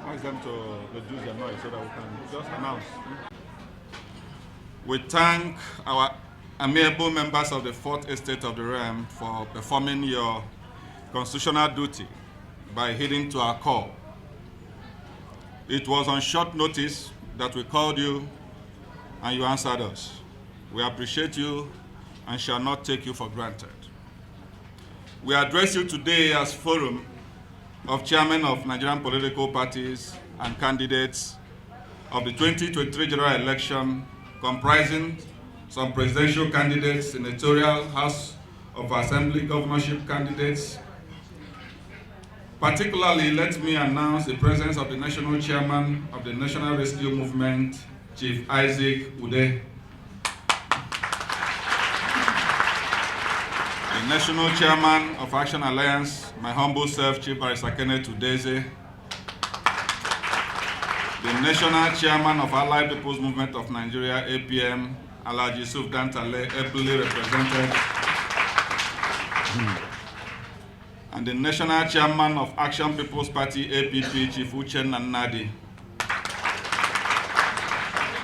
ask them to reduce their noise so that we can just announce. We thank our amiable members of the Fourth Estate of the Realm for performing your constitutional duty by heeding to our call. It was on short notice that we called you and you answered us. We appreciate you and shall not take you for granted. We address you today as forum of chairmen of Nigerian political parties and candidates of the 2023 general election, comprising some presidential candidates, senatorial, House of Assembly governorship candidates. Particularly, let me announce the presence of the national chairman of the National Rescue Movement, Chief Isaac Ude, the national chairman of Action Alliance, my humble self, Chief Barrister Kenneth Udeze, the national chairman of Allied People's Movement of Nigeria, APM, Alhaji Yusuf Dantale, ably represented, and the national chairman of Action People's Party, APP, Chief Uchenna Nnadi.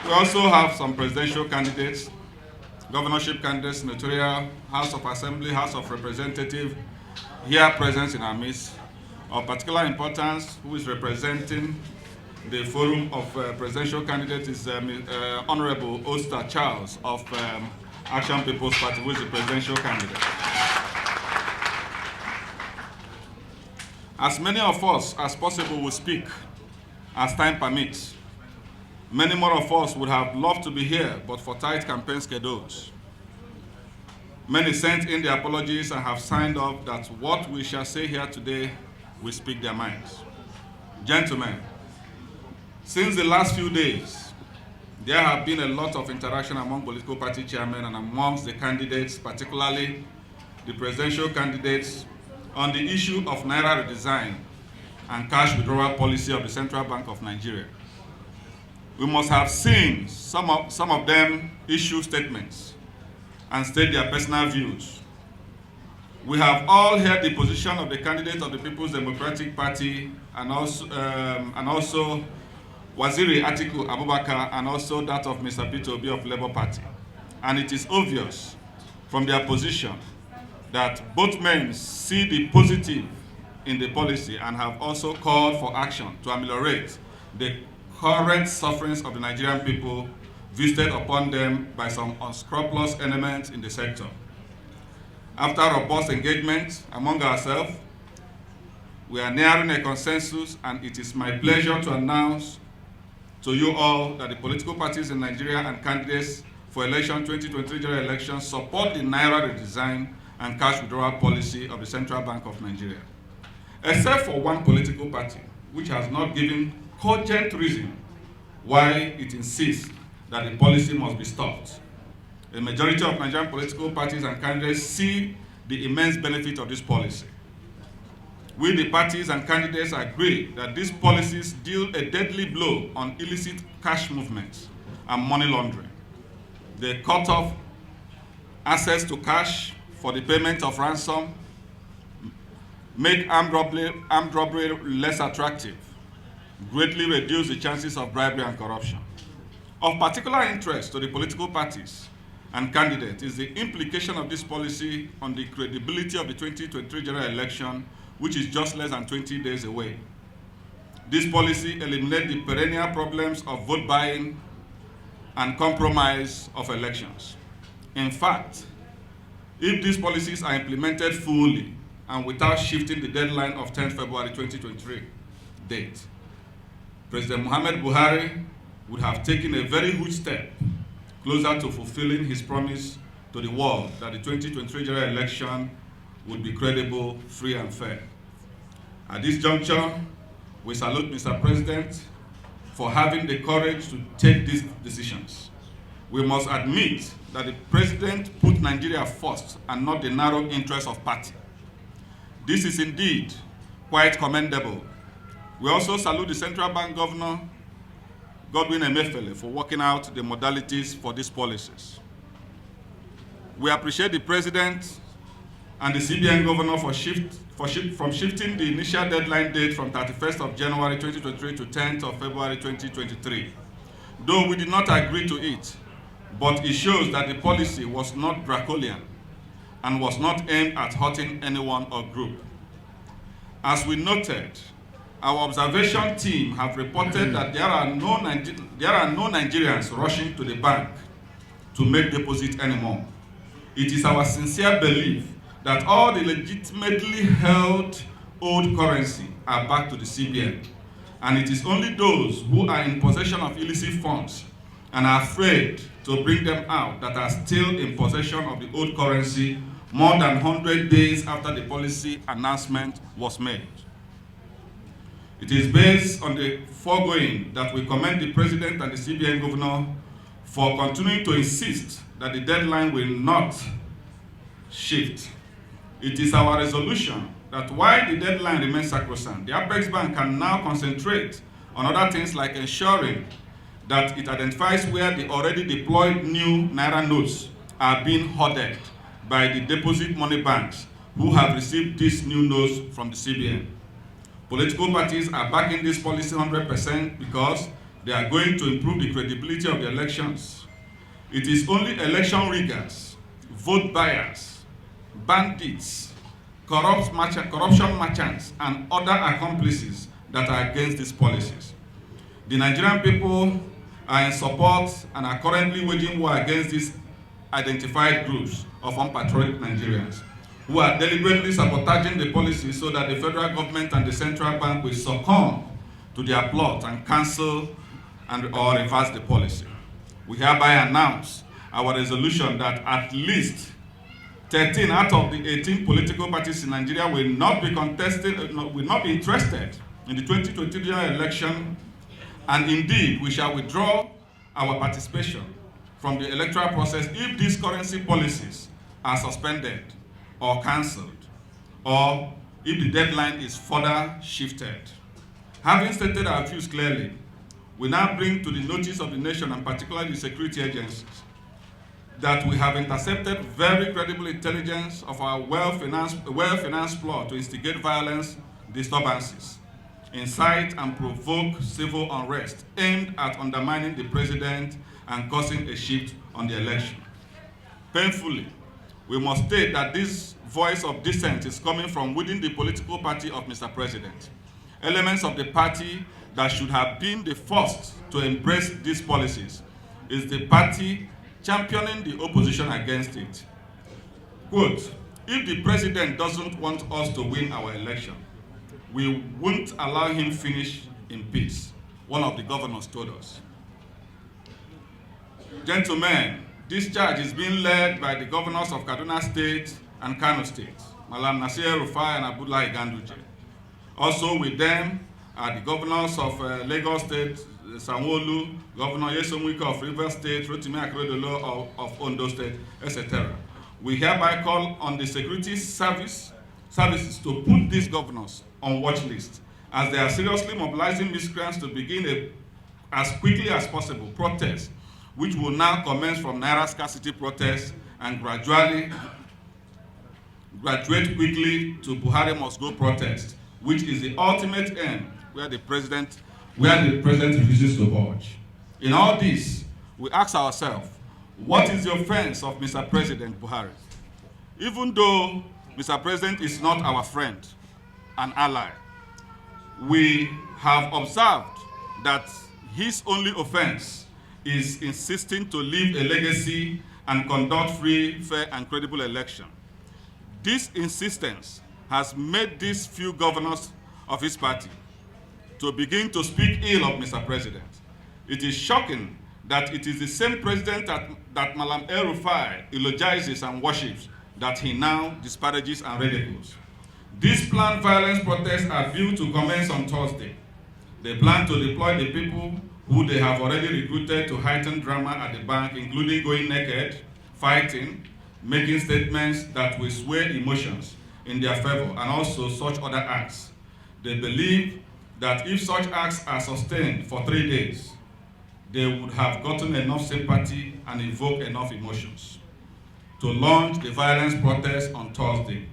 We also have some presidential candidates, governorship candidates, senatorial, House of Assembly, House of Representatives, here present in our midst. Of particular importance, who is representing the forum of presidential candidates is Honorable Oster Charles of Action People's Party, who is the presidential candidate. As many of us as possible will speak as time permits. Many more of us would have loved to be here, but for tight campaign schedules. Many sent in their apologies and have signed up that what we shall say here today will speak their minds. Gentlemen, since the last few days, there have been a lot of interaction among political party chairmen and amongst the candidates, particularly the presidential candidates, on the issue of Naira redesign and cash withdrawal policy of the Central Bank of Nigeria. We must have seen some of them issue statements and state their personal views. We have all heard the position of the candidate of the People's Democratic Party and also Waziri Atiku Abubakar, and also that of Mr. Peter Obi of Labour Party. And it is obvious from their position that both men see the positive in the policy and have also called for action to ameliorate the current sufferings of the Nigerian people visited upon them by some unscrupulous elements in the sector. After robust engagement among ourselves, we are nearing a consensus, and it is my pleasure to announce to you all that the political parties in Nigeria and candidates for election 2023 general elections support the Naira redesign and cash withdrawal policy of the Central Bank of Nigeria, except for one political party, which has not given cogent reason why it insists that the policy must be stopped. The majority of Nigerian political parties and candidates see the immense benefit of this policy. We, the parties and candidates, agree that these policies deal a deadly blow on illicit cash movements and money laundering. They cut off access to cash for the payment of ransom, make armed robbery less attractive, greatly reduce the chances of bribery and corruption. Of particular interest to the political parties and candidates is the implication of this policy on the credibility of the 2023 general election, which is just less than 20 days away. This policy eliminates the perennial problems of vote buying and compromise of elections. In fact, if these policies are implemented fully and without shifting the deadline of 10 February 2023 date, President Muhammad Buhari would have taken a very huge step closer to fulfilling his promise to the world that the 2023 general election would be credible, free, and fair. At this juncture, we salute Mr. President for having the courage to take these decisions. We must admit that the President put Nigeria first and not the narrow interests of party. This is indeed quite commendable. We also salute the Central Bank Governor, Godwin Emefiele, for working out the modalities for these policies. We appreciate the President and the CBN governor from shifting the initial deadline date from 31st of January 2023 to 10th of February 2023. Though we did not agree to it, but it shows that the policy was not draconian and was not aimed at hurting anyone or group. As we noted, our observation team have reported that there are no Nigerians rushing to the bank to make deposit anymore. It is our sincere belief that all the legitimately held old currency are back to the CBN, and it is only those who are in possession of illicit funds and are afraid to bring them out that are still in possession of the old currency more than 100 days after the policy announcement was made. It is based on the foregoing that we commend the President and the CBN Governor for continuing to insist that the deadline will not shift. It is our resolution that while the deadline remains sacrosanct, the Apex Bank can now concentrate on other things like ensuring that it identifies where the already deployed new Naira notes are being hoarded by the deposit money banks who have received these new notes from the CBN. Political parties are backing this policy 100% because they are going to improve the credibility of the elections. It is only election riggers, vote buyers, bandits, corruption merchants, and other accomplices that are against these policies. The Nigerian people are in support and are currently waging war against these identified groups of unpatriotic Nigerians who are deliberately sabotaging the policy so that the federal government and the central bank will succumb to their plot and cancel or reverse the policy. We hereby announce our resolution that at least 13 out of the 18 political parties in Nigeria will not be interested in the 2023 general election, and indeed we shall withdraw our participation from the electoral process if these currency policies are suspended or cancelled, or if the deadline is further shifted. Having stated our views clearly, we now bring to the notice of the nation, and particularly the security agencies, that we have intercepted very credible intelligence of our well-financed plot to instigate violence, disturbances, incite and provoke civil unrest aimed at undermining the president and causing a shift on the election. Painfully, we must state that this voice of dissent is coming from within the political party of Mr. President. Elements of the party that should have been the first to embrace these policies is the party championing the opposition against it. Quote, if the president doesn't want us to win our election, we won't allow him finish in peace, one of the governors told us. Gentlemen, this charge is being led by the governors of Kaduna State and Kano State, Malam Nasir Rufai and Abdullahi Ganduje. Also with them are the governors of Lagos State, Sanwo-Olu, Governor Nyesom Wike of Rivers State, Rotimi Akeredolu of Ondo State, etc. We hereby call on the security services to put these governors on watch list, as they are seriously mobilizing miscreants to begin as quickly as possible protest, which will now commence from Naira scarcity protests and graduate quickly to Buhari must go protest, which is the ultimate aim where the president refuses to budge. In all this, we ask ourselves, what is the offense of Mr. President Buhari? Even though Mr. President is not our friend and ally, we have observed that his only offense is insisting to leave a legacy and conduct free, fair, and credible election. This insistence has made these few governors of his party to begin to speak ill of Mr. President. It is shocking that it is the same president that Malam El-Rufai eulogizes and worships that he now disparages and ridicules. These planned violence protests are due to commence on Thursday. They plan to deploy the people who they have already recruited to heighten drama at the bank, including going naked, fighting, making statements that will sway emotions in their favor, and also such other acts. They believe that if such acts are sustained for 3 days, they would have gotten enough sympathy and evoked enough emotions to launch the violence protest on Thursday.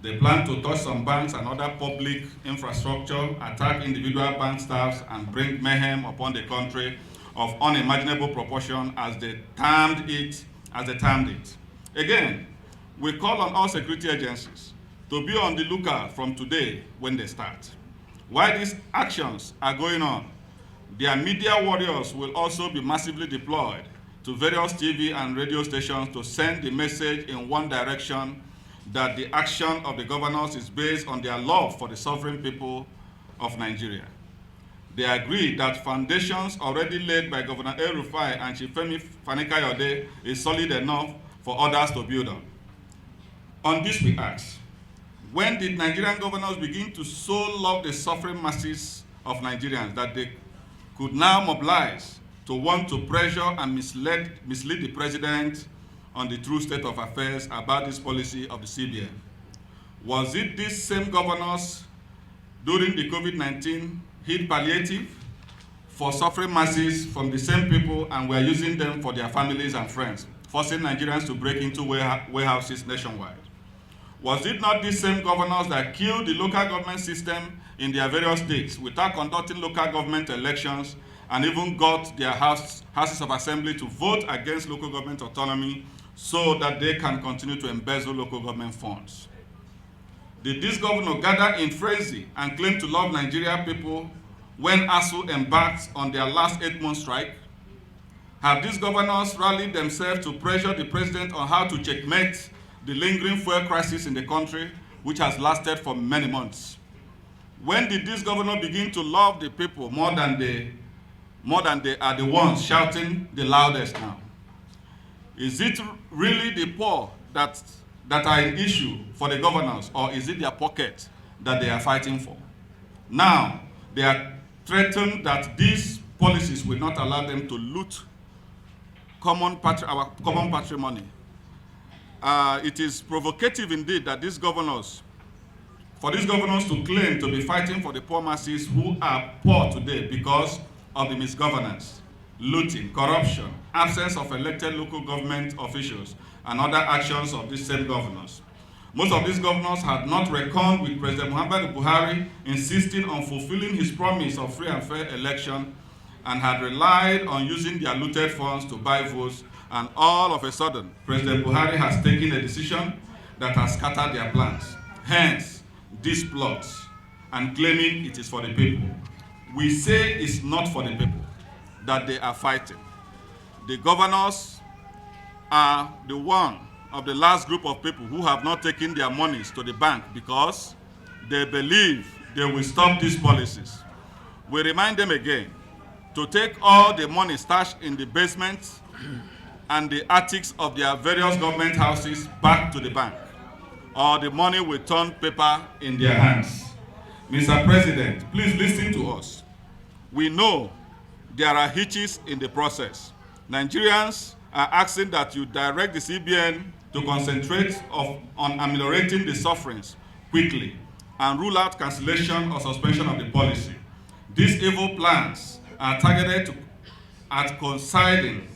They plan to touch some banks and other public infrastructure, attack individual bank staffs, and bring mayhem upon the country of unimaginable proportion, as they termed it. Again, we call on all security agencies to be on the lookout from today when they start. While these actions are going on, their media warriors will also be massively deployed to various TV and radio stations to send the message in one direction, that the action of the governors is based on their love for the sovereign people of Nigeria. They agree that foundations already laid by Governor El-Rufai and Chief Femi Fani-Kayode is solid enough for others to build on. On this we ask, when did Nigerian governors begin to so love the suffering masses of Nigerians that they could now mobilize to want to pressure and mislead the president on the true state of affairs about this policy of the CBN? Was it these same governors during the COVID-19 hit palliative for suffering masses from the same people and were using them for their families and friends, forcing Nigerians to break into warehouses nationwide? Was it not these same governors that killed the local government system in their various states without conducting local government elections, and even got their houses of assembly to vote against local government autonomy so that they can continue to embezzle local government funds? Did this governor gather in frenzy and claim to love Nigeria people when ASU embarked on their last 8-month strike? Have these governors rallied themselves to pressure the president on how to checkmate the lingering fuel crisis in the country, which has lasted for many months? When did this governor begin to love the people more than they are the ones shouting the loudest now? Is it really the poor that are an issue for the governors, or is it their pocket that they are fighting for? Now, they are threatened that these policies will not allow them to loot our common patrimony. It is provocative indeed that for these governors to claim to be fighting for the poor masses who are poor today because of the misgovernance, looting, corruption, absence of elected local government officials, and other actions of these same governors. Most of these governors had not reckoned with President Muhammadu Buhari insisting on fulfilling his promise of free and fair election, and had relied on using their looted funds to buy votes, and all of a sudden, President Buhari has taken a decision that has scattered their plans. Hence, these plots, and claiming it is for the people. We say it's not for the people that they are fighting. The governors are the one of the last group of people who have not taken their monies to the bank because they believe they will stop these policies. We remind them again to take all the money stashed in the basements and the attics of their various government houses back to the bank, or the money will turn paper in their hands. Mr. President, please listen to us. We know there are hitches in the process. Nigerians are asking that you direct the CBN to concentrate on ameliorating the sufferings quickly and rule out cancellation or suspension of the policy. These evil plans are targeted at coinciding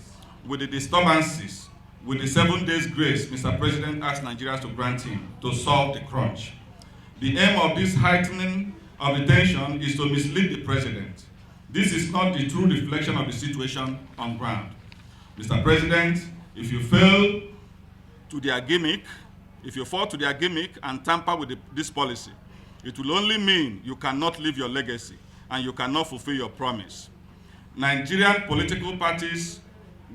with the disturbances with the 7 days grace Mr. President asked Nigerians to grant him to solve the crunch. The aim of this heightening of the tension is to mislead the president. This is not the true reflection of the situation on ground. Mr. President, if you fall to their gimmick and tamper with this policy, it will only mean you cannot live your legacy and you cannot fulfill your promise. Nigerian political parties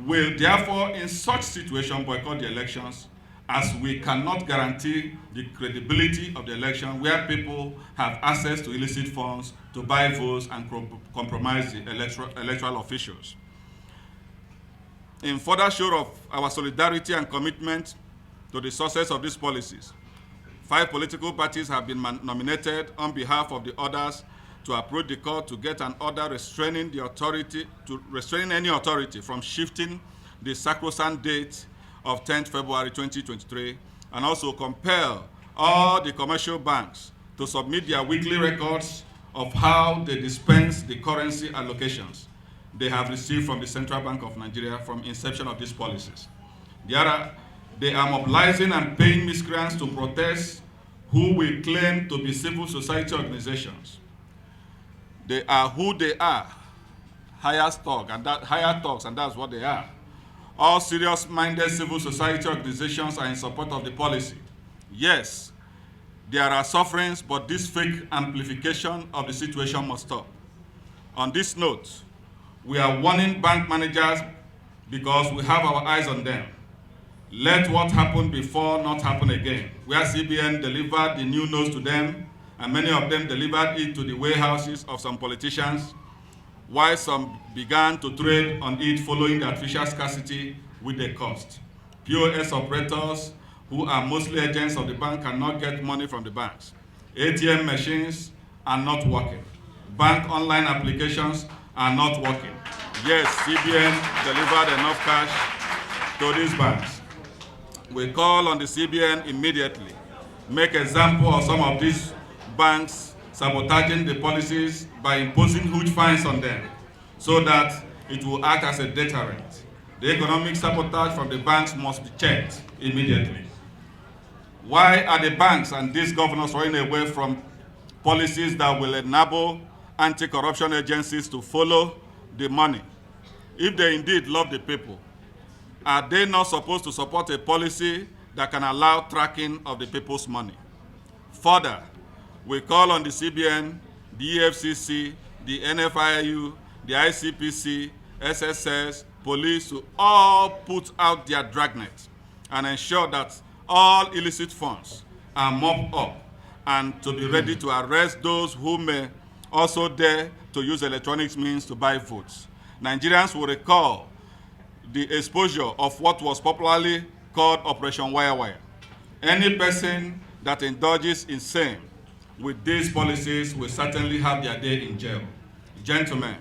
will therefore, in such situation, boycott the elections, as we cannot guarantee the credibility of the election where people have access to illicit funds to buy votes and compromise the electoral officials. In further show of our solidarity and commitment to the success of these policies, 5 political parties have been nominated on behalf of the others to approach the court to get an order restraining any authority from shifting the sacrosanct date of 10th February 2023, and also compel all the commercial banks to submit their weekly records of how they dispense the currency allocations they have received from the Central Bank of Nigeria from inception of these policies. They are mobilizing and paying miscreants to protest who we claim to be civil society organizations. They are who they are, higher talks, and that's what they are. All serious-minded civil society organizations are in support of the policy. Yes, there are sufferings, but this fake amplification of the situation must stop. On this note, we are warning bank managers because we have our eyes on them. Let what happened before not happen again, where CBN delivered the new notes to them, and many of them delivered it to the warehouses of some politicians, while some began to trade on it following the artificial scarcity with the cost. POS operators, who are mostly agents of the bank, cannot get money from the banks. ATM machines are not working. Bank online applications are not working. Yes, CBN delivered enough cash to these banks. We call on the CBN immediately, make example of some of these banks sabotaging the policies by imposing huge fines on them so that it will act as a deterrent. The economic sabotage from the banks must be checked immediately. Why are the banks and these governors running away from policies that will enable anti-corruption agencies to follow the money? If they indeed love the people, are they not supposed to support a policy that can allow tracking of the people's money? Further, we call on the CBN, the EFCC, the NFIU, the ICPC, SSS, police to all put out their dragnet and ensure that all illicit funds are mopped up and to be ready to arrest those who may also dare to use electronic means to buy votes. Nigerians will recall the exposure of what was popularly called Operation Wire. Any person that indulges in same with these policies will certainly have their day in jail. Gentlemen,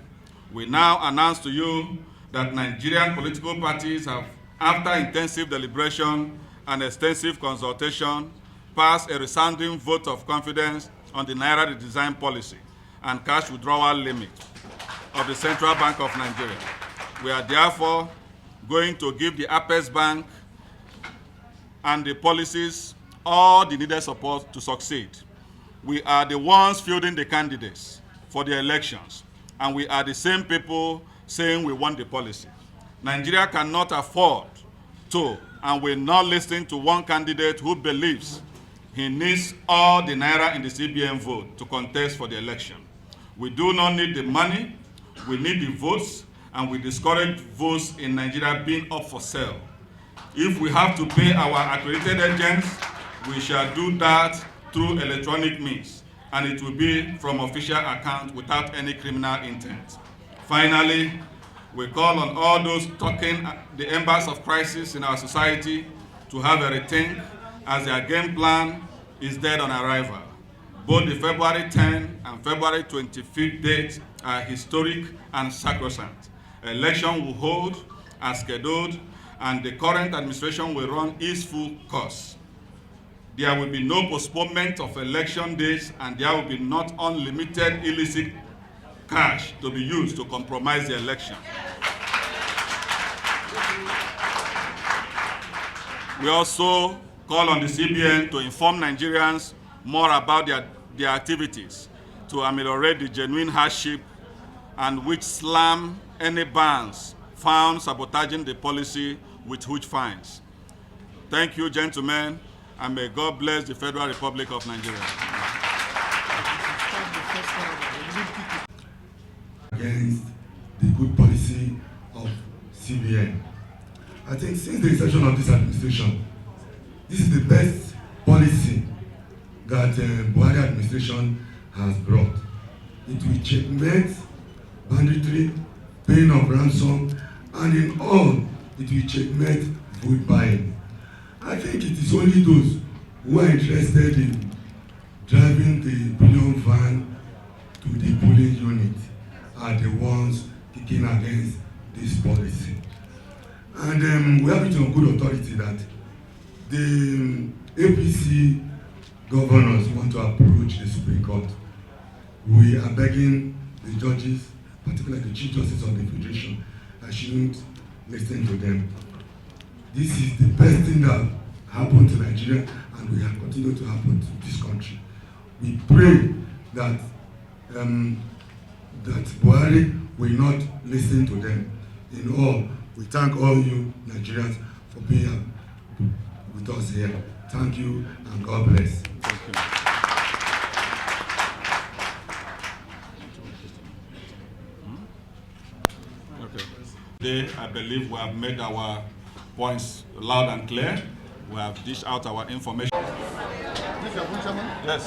we now announce to you that Nigerian political parties have, after intensive deliberation and extensive consultation, passed a resounding vote of confidence on the Naira redesign policy and cash withdrawal limit of the Central Bank of Nigeria. We are therefore going to give the Apex Bank and the policies all the needed support to succeed. We are the ones fielding the candidates for the elections, and we are the same people saying we want the policy. Nigeria cannot afford to and will not listen to one candidate who believes he needs all the Naira in the CBN vote to contest for the election. We do not need the money, we need the votes, and we discourage votes in Nigeria being up for sale. If we have to pay our accredited agents, we shall do that through electronic means, and it will be from official account without any criminal intent. Finally, we call on all those talking the embers of crisis in our society to have a rethink as their game plan is dead on arrival. Both the February 10 and February 25th dates are historic and sacrosanct. Election will hold as scheduled, and the current administration will run its full course. There will be no postponement of election days, and there will be not unlimited illicit cash to be used to compromise the election. We also call on the CBN to inform Nigerians more about their activities to ameliorate the genuine hardship and which slam any bans found sabotaging the policy with huge fines. Thank you, gentlemen, and may God bless the Federal Republic of Nigeria. Against the good policy of CBN. I think since the inception of this administration, this is the best policy that the Buhari administration has brought. It will checkmate banditry, paying of ransom, and in all, it will checkmate vote buying. I think it is only those who are interested in driving the billion van to the polling unit are the ones kicking against this policy. And we have it on good authority that the APC governors want to approach the Supreme Court. We are begging the judges, particularly the Chief Justice of the Federation, that shouldn't listen to them. This is the best thing that happened to Nigeria and will continue to happen to this country. We pray that that Buhari will not listen to them. In all, we thank all you Nigerians for being with us here. Thank you and God bless. Thank you. Okay. Today, I believe we have made our points loud and clear. We have dished out our information. Yes.